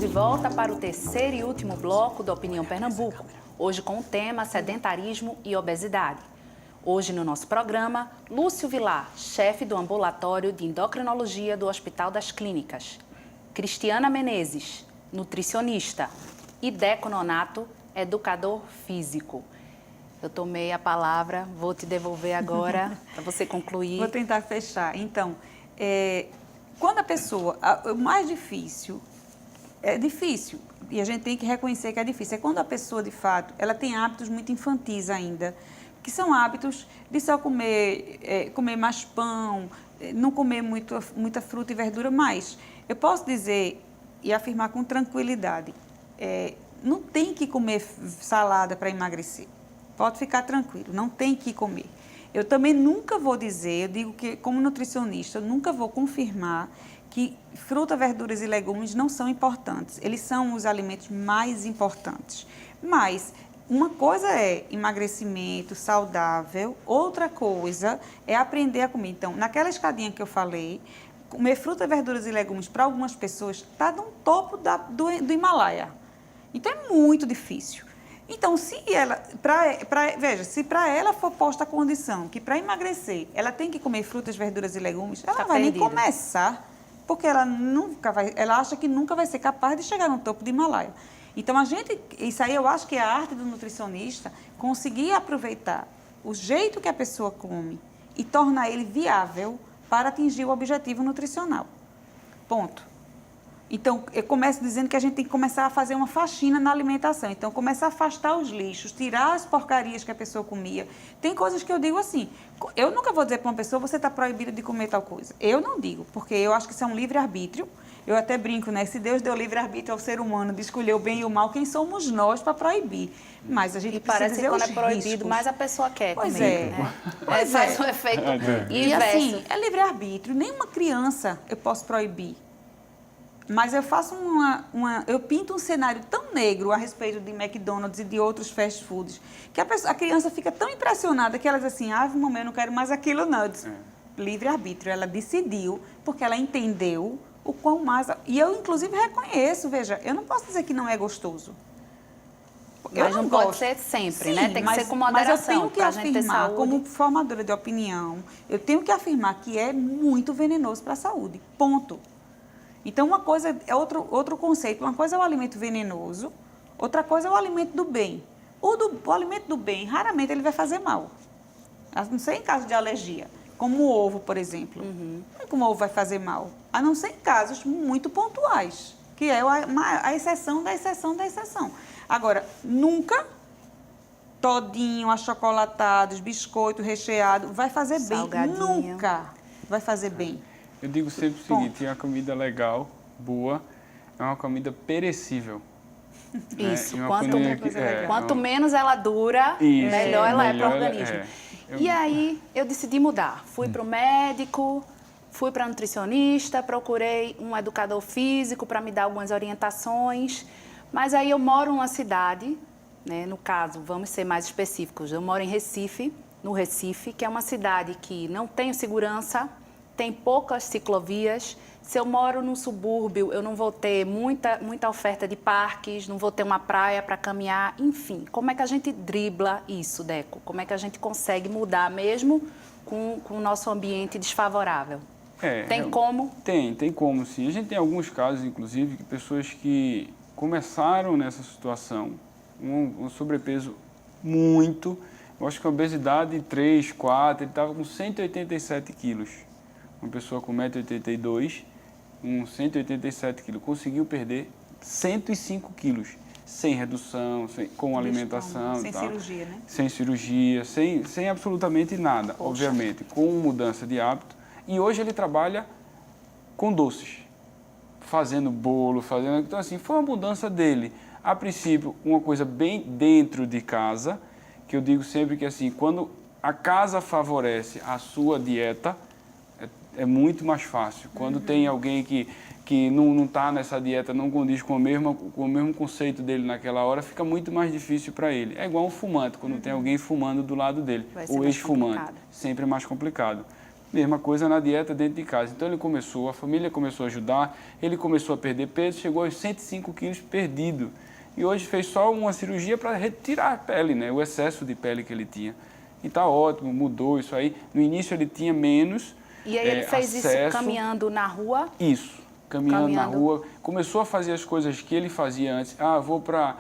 de volta para o terceiro e último bloco do Opinião Pernambuco, hoje com o tema sedentarismo e obesidade. Hoje no nosso programa, Lúcio Vilar, chefe do ambulatório de endocrinologia do Hospital das Clínicas, Cristiana Menezes, nutricionista, e Deco Nonato, educador físico. Eu tomei a palavra, vou te devolver agora para você concluir. Vou tentar fechar. Então, quando a pessoa... O mais difícil, é difícil, e a gente tem que reconhecer que é difícil, é quando a pessoa, de fato, ela tem hábitos muito infantis ainda, que são hábitos de só comer mais pão, não comer muita fruta e verdura, mas eu posso dizer e afirmar com tranquilidade, não tem que comer salada para emagrecer. Pode ficar tranquilo, não tem que comer. Eu também nunca vou dizer, eu digo que como nutricionista, eu nunca vou confirmar que fruta, verduras e legumes não são importantes. Eles são os alimentos mais importantes. Mas uma coisa é emagrecimento saudável, outra coisa é aprender a comer. Então, naquela escadinha que eu falei, comer fruta, verduras e legumes para algumas pessoas está no topo do Himalaia. Então, é muito difícil. Então, se ela, veja, se para ela for posta a condição que para emagrecer ela tem que comer frutas, verduras e legumes, ela não vai nem começar, porque ela acha que nunca vai ser capaz de chegar no topo do Himalaia. Então, isso aí eu acho que é a arte do nutricionista, conseguir aproveitar o jeito que a pessoa come e tornar ele viável para atingir o objetivo nutricional. Ponto. Então, eu começo dizendo que a gente tem que começar a fazer uma faxina na alimentação. Então, começar a afastar os lixos, tirar as porcarias que a pessoa comia. Tem coisas que eu digo assim, eu nunca vou dizer para uma pessoa, você está proibida de comer tal coisa. Eu não digo, porque eu acho que isso é um livre-arbítrio. Eu até brinco, né? Se Deus deu livre-arbítrio ao ser humano de escolher o bem e o mal, quem somos nós para proibir? Mas a gente precisa dizer os riscos. E parece que quando é proibido, mais a pessoa quer pois comer. Faz um efeito inverso. E assim, é livre-arbítrio. Nenhuma criança eu posso proibir. Mas eu faço eu pinto um cenário tão negro a respeito de McDonald's e de outros fast foods, que a criança fica tão impressionada que ela diz assim, mamãe, eu não quero mais aquilo não. Livre-arbítrio, ela decidiu, porque ela entendeu o quão mais... E eu, inclusive, reconheço, veja, eu não posso dizer que não é gostoso. Mas não pode ser sempre, né? Tem que ser com moderação. Mas eu tenho que afirmar, como formadora de opinião, eu tenho que afirmar que é muito venenoso para a saúde. Ponto. Então, uma coisa é outro conceito. Uma coisa é o alimento venenoso, outra coisa é o alimento do bem. O alimento do bem, raramente ele vai fazer mal. A não ser em caso de alergia, como o ovo, por exemplo. Não é como o ovo vai fazer mal. A não ser em casos muito pontuais, que é a exceção da exceção da exceção. Agora, nunca todinho, achocolatados, biscoito recheado, vai fazer bem. Nunca vai fazer bem. Eu digo sempre o seguinte, uma comida legal, boa, é uma comida perecível. Isso, quanto menos ela dura, melhor ela é para o organismo. E aí eu decidi mudar. Fui para o médico, fui para a nutricionista, procurei um educador físico para me dar algumas orientações. Mas aí eu moro numa cidade, né, no caso, vamos ser mais específicos, eu moro em Recife, no Recife, que é uma cidade que não tem segurança, tem poucas ciclovias. Se eu moro num subúrbio, eu não vou ter muita oferta de parques, não vou ter uma praia para caminhar, enfim. Como é que a gente dribla isso, Deco? Como é que a gente consegue mudar mesmo com o nosso ambiente desfavorável? Tem como? Tem como sim. A gente tem alguns casos, inclusive, que pessoas que começaram nessa situação, um sobrepeso muito, eu acho que a obesidade 3, 4, ele estava com 187 quilos. Uma pessoa com 1,82 m, com 187 quilos, conseguiu perder 105 quilos, sem redução, com alimentação. Sem cirurgia, né? Sem cirurgia, sem absolutamente nada, obviamente, com mudança de hábito. E hoje ele trabalha com doces, fazendo bolo, Então, assim, foi uma mudança dele. A princípio, uma coisa bem dentro de casa, que eu digo sempre que, assim, quando a casa favorece a sua dieta, é muito mais fácil. Quando tem alguém que não está nessa dieta, não condiz com o mesmo conceito dele naquela hora, fica muito mais difícil para ele. É igual um fumante, quando tem alguém fumando do lado dele, ou ex-fumante, sempre é mais complicado. Mesma coisa na dieta dentro de casa. Então a família começou a ajudar, ele começou a perder peso, chegou aos 105 quilos perdido. E hoje fez só uma cirurgia para retirar a pele, né? O excesso de pele que ele tinha. E está ótimo, mudou isso aí. No início ele tinha menos E aí ele fez acesso. isso caminhando na rua? Isso, caminhando na rua. Começou a fazer as coisas que ele fazia antes. Vou para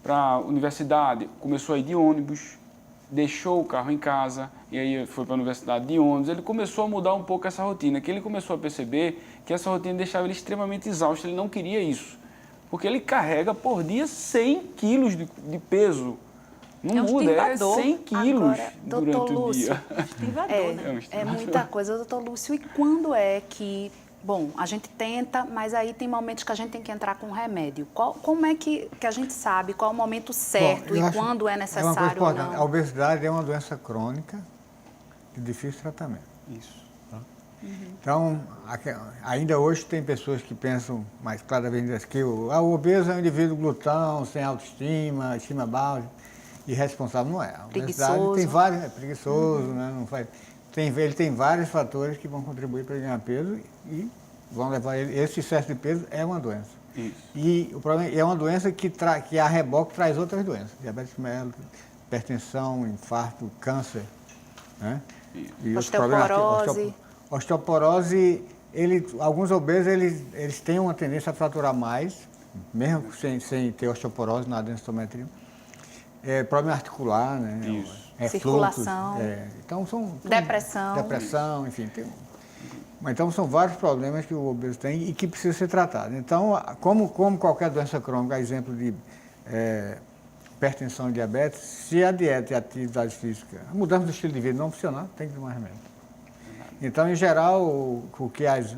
a universidade. Começou a ir de ônibus, deixou o carro em casa e aí foi para a universidade de ônibus. Ele começou a mudar um pouco essa rotina, que ele começou a perceber que essa rotina deixava ele extremamente exausto. Ele não queria isso, porque ele carrega por dia 100 quilos de peso. Não muda, é 100 quilos agora, durante o dia. É muita coisa, doutor Lúcio. E quando é que... Bom, a gente tenta, mas aí tem momentos que a gente tem que entrar com remédio. Como é que a gente sabe qual é o momento certo e quando é necessário ou não? A obesidade é uma doença crônica de difícil tratamento. Isso. Então, ainda hoje tem pessoas que pensam mais claramente que o obeso é um indivíduo glutão, sem autoestima, estima baixa, irresponsável. Não é. A obesidade tem vários, preguiçoso, né? Não faz... Ele tem vários fatores que vão contribuir para ele ganhar peso e vão levar ele. Esse excesso de peso é uma doença. Isso. E o problema é uma doença que a reboque traz outras doenças. Diabetes mellitus, hipertensão, infarto, câncer. Né? E osteoporose. Osteoporose, alguns obesos eles têm uma tendência a fraturar mais, mesmo sem ter osteoporose na densitometria. Problema articular, né? Isso. Circulação. Então depressão, enfim. Então são vários problemas que o obeso tem e que precisa ser tratado. Então, como qualquer doença crônica, exemplo de hipertensão e diabetes, se a dieta e a atividade física, a mudança do estilo de vida não funcionar, tem que tomar remédio. Então, em geral, o que as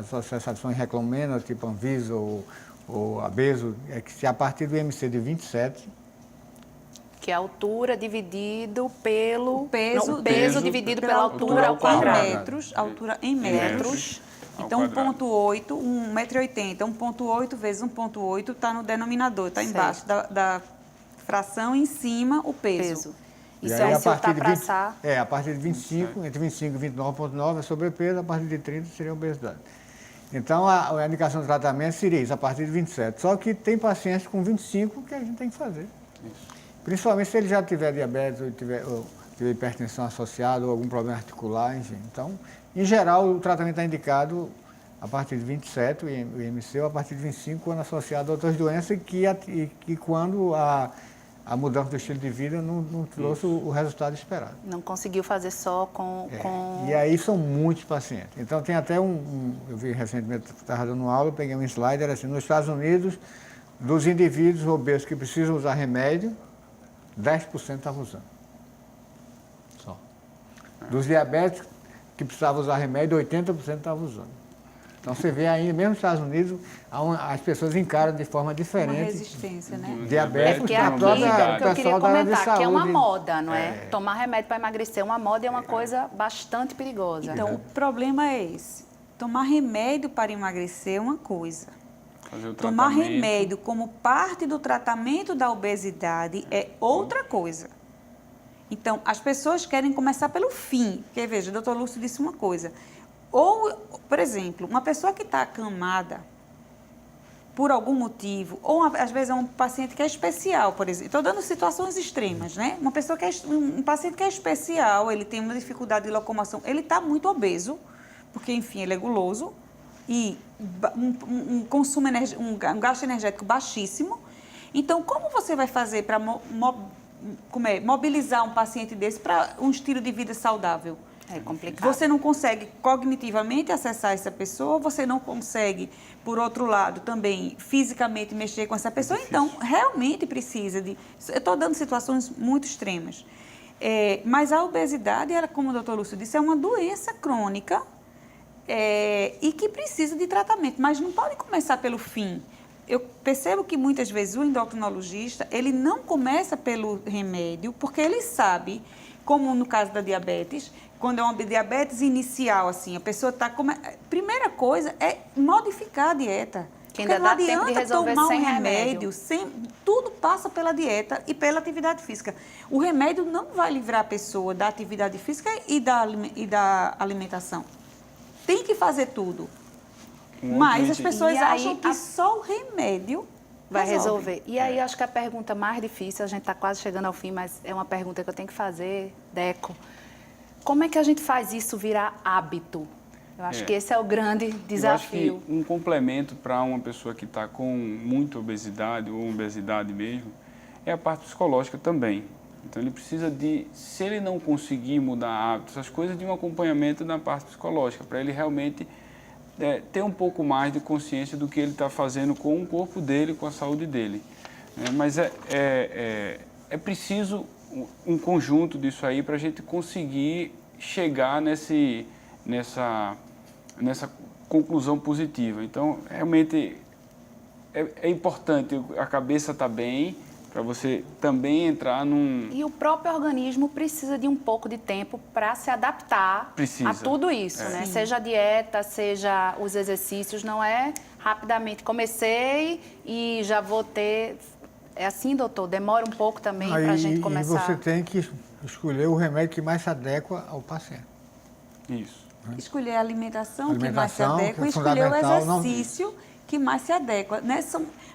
associações recomendam, tipo Anvisa ou Abeso, é que se a partir do IMC de 27, que é a altura dividido pelo... peso dividido pela altura ao quadrado. Altura em metros. Então, 1,8, 1,80 m, 1,8 vezes 1,8 está no denominador, está embaixo da fração, em cima o peso. Isso aí, se eu tá para assar... a partir de 25, entre 25 e 29,9 é sobrepeso, a partir de 30 seria obesidade. Então, a indicação de tratamento seria isso, a partir de 27. Só que tem pacientes com 25 que a gente tem que fazer. Isso. Principalmente se ele já tiver diabetes ou tiver hipertensão associada ou algum problema articular, enfim. Então, em geral, o tratamento é indicado a partir de 27, o IMC, ou a partir de 25, quando associado a outras doenças que quando a mudança do estilo de vida não trouxe o resultado esperado. Não conseguiu fazer só com... E aí são muitos pacientes. Então, tem até eu vi recentemente, estava dando aula, eu peguei um slide, era assim, nos Estados Unidos, dos indivíduos obesos que precisam usar remédio, 10% estavam usando. Só. Dos diabéticos que precisavam usar remédio, 80% estavam usando. Então você vê ainda, mesmo nos Estados Unidos, as pessoas encaram de forma diferente. Uma resistência, né? Diabéticos, porque aqui, que eu queria comentar, que é uma moda, não é? Tomar remédio para emagrecer é uma moda e é uma coisa bastante perigosa. Então, o problema é esse. Tomar remédio para emagrecer é uma coisa. Tomar remédio como parte do tratamento da obesidade é outra coisa. Então, as pessoas querem começar pelo fim. Porque, veja, o doutor Lúcio disse uma coisa. Ou, por exemplo, uma pessoa que está acamada por algum motivo, ou às vezes é um paciente que é especial, por exemplo. Estou dando situações extremas, né? Uma pessoa um paciente que é especial, ele tem uma dificuldade de locomoção, ele está muito obeso, porque, enfim, ele é guloso, e um consumo um gasto energético baixíssimo. Então, como você vai fazer para mobilizar um paciente desse para um estilo de vida saudável? É complicado. Você não consegue cognitivamente acessar essa pessoa, você não consegue, por outro lado, também fisicamente mexer com essa pessoa. Então, realmente precisa de... Eu estou dando situações muito extremas. Mas a obesidade, ela, como o doutor Lúcio disse, é uma doença crônica e que precisa de tratamento, mas não pode começar pelo fim. Eu percebo que muitas vezes o endocrinologista, ele não começa pelo remédio, porque ele sabe, como no caso da diabetes, quando é uma diabetes inicial, assim, a pessoa está... Primeira coisa é modificar a dieta. Que ainda dá tempo de resolver tomar sem um remédio. Tudo passa pela dieta e pela atividade física. O remédio não vai livrar a pessoa da atividade física e da alimentação. Tem que fazer tudo. Mas as pessoas acham que só o remédio vai resolver. E aí, acho que a pergunta mais difícil, a gente está quase chegando ao fim, mas é uma pergunta que eu tenho que fazer, Deco. Como é que a gente faz isso virar hábito? Eu acho que esse é o grande desafio. Eu acho que um complemento para uma pessoa que está com muita obesidade ou obesidade mesmo é a parte psicológica também. Então, ele precisa se ele não conseguir mudar hábitos, as coisas, de um acompanhamento na parte psicológica, para ele realmente ter um pouco mais de consciência do que ele está fazendo com o corpo dele, com a saúde dele. Mas é preciso um conjunto disso aí para a gente conseguir chegar nessa conclusão positiva. Então, realmente é importante a cabeça estar bem, para você também entrar num... E o próprio organismo precisa de um pouco de tempo para se adaptar a tudo isso, né? Sim. Seja a dieta, seja os exercícios, não é rapidamente comecei e já vou ter... É assim, doutor? Demora um pouco também para a gente começar... E você tem que escolher o remédio que mais se adequa ao paciente. Isso. Escolher a alimentação que mais se adequa e escolher o exercício que mais se adequa. Né?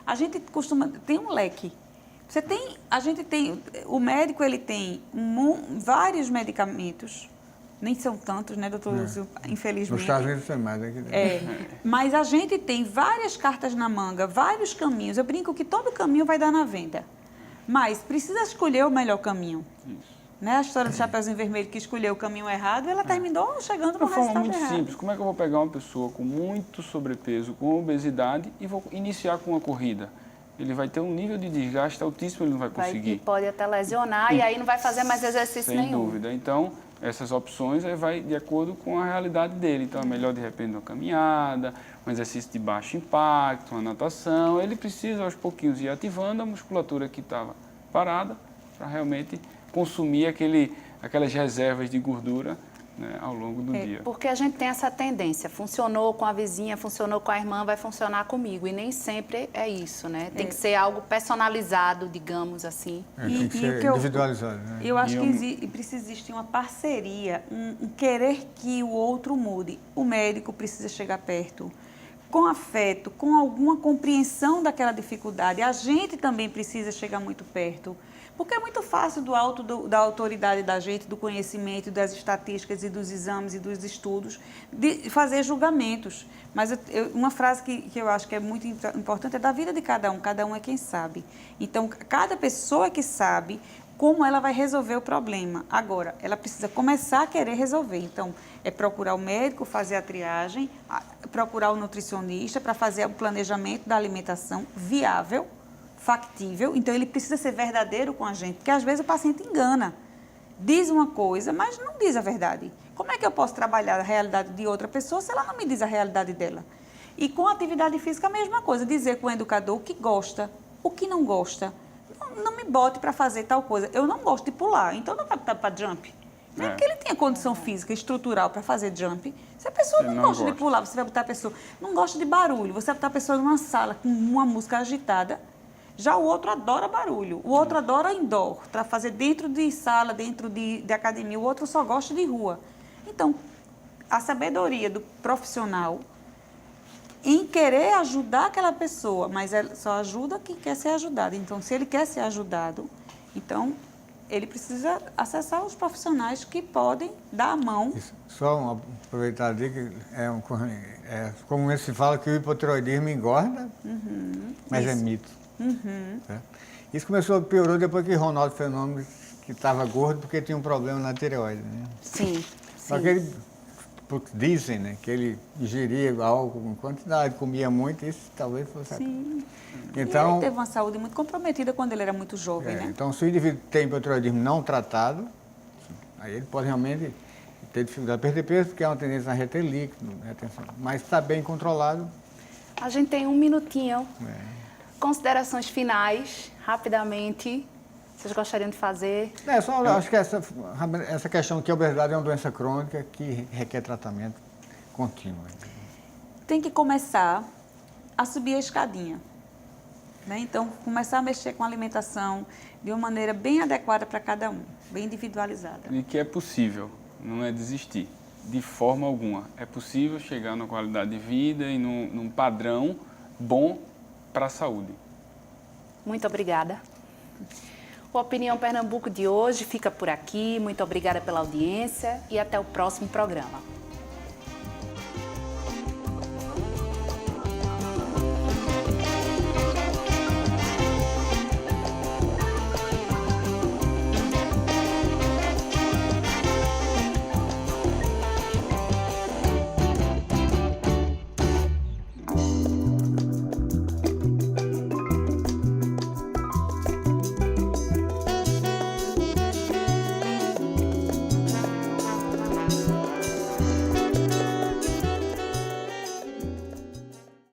A gente costuma... Tem um leque. O médico, ele tem vários medicamentos, nem são tantos, né, doutor Lúcio? Infelizmente. Nos Estados Unidos tem mais aqui dentro. Mas a gente tem várias cartas na manga, vários caminhos. Eu brinco que todo caminho vai dar na venda. Mas precisa escolher o melhor caminho. Isso. Né? A história do Chapeuzinho Vermelho que escolheu o caminho errado, ela terminou chegando no resultado errado. De uma forma muito simples, como é que eu vou pegar uma pessoa com muito sobrepeso, com obesidade, e vou iniciar com uma corrida? Ele vai ter um nível de desgaste altíssimo, ele não vai conseguir. E pode até lesionar e aí não vai fazer mais exercício nenhum. Sem dúvida. Então, essas opções vai de acordo com a realidade dele. Então, é melhor, de repente, uma caminhada, um exercício de baixo impacto, uma natação. Ele precisa, aos pouquinhos, ir ativando a musculatura que estava parada para realmente consumir aquelas reservas de gordura, né, ao longo do dia. Porque a gente tem essa tendência, funcionou com a vizinha, funcionou com a irmã, vai funcionar comigo. E nem sempre é isso, né? Tem que ser algo personalizado, digamos assim. Tem que ser individualizado. Né? Eu acho que precisa existir uma parceria, um querer que o outro mude. O médico precisa chegar perto, com afeto, com alguma compreensão daquela dificuldade. A gente também precisa chegar muito perto. Porque é muito fácil do alto da autoridade da gente, do conhecimento, das estatísticas e dos exames e dos estudos, de fazer julgamentos. Mas uma frase que eu acho que é muito importante é da vida de cada um é quem sabe. Então, cada pessoa que sabe como ela vai resolver o problema. Agora, ela precisa começar a querer resolver. Então, é procurar o médico, fazer a triagem, procurar o nutricionista para fazer o planejamento da alimentação viável, factível, então ele precisa ser verdadeiro com a gente, porque às vezes o paciente engana, diz uma coisa, mas não diz a verdade. Como é que eu posso trabalhar a realidade de outra pessoa se ela não me diz a realidade dela? E com a atividade física a mesma coisa, dizer com o educador o que gosta, o que não gosta. Não me bote para fazer tal coisa. Eu não gosto de pular, então não vai botar para jump. Não é que ele tenha condição física, estrutural para fazer jump. Se a pessoa não gosta de pular, você vai botar a pessoa... Não gosta de barulho, você vai botar a pessoa numa sala com uma música agitada. Já o outro adora barulho, o outro adora indoor, para fazer dentro de sala, dentro de academia, o outro só gosta de rua. Então, a sabedoria do profissional em querer ajudar aquela pessoa, mas só ajuda quem quer ser ajudado. Então, se ele quer ser ajudado, então ele precisa acessar os profissionais que podem dar a mão. Isso. Só aproveitar ali que comumente se fala que o hipotireoidismo engorda, mas é mito. Isso piorou depois que Ronaldo Fenômeno, que estava gordo porque tinha um problema na tireoide. Né? Sim. Só que dizem, né, que ele ingeria álcool com quantidade, comia muito, isso talvez fosse... Sim. Então, e ele teve uma saúde muito comprometida quando ele era muito jovem, né? Então, se o indivíduo tem hipotireoidismo não tratado, aí ele pode realmente ter dificuldade de perder peso, porque é uma tendência a reter líquido, retenção. Mas está bem controlado. A gente tem um minutinho. Considerações finais, rapidamente, vocês gostariam de fazer? Acho que essa questão que a obesidade é uma doença crônica que requer tratamento contínuo. Tem que começar a subir a escadinha. Né? Então, começar a mexer com a alimentação de uma maneira bem adequada para cada um, bem individualizada. E que é possível, não é desistir, de forma alguma. É possível chegar na qualidade de vida e num padrão bom para a saúde. Muito obrigada. O Opinião Pernambuco de hoje fica por aqui. Muito obrigada pela audiência e até o próximo programa.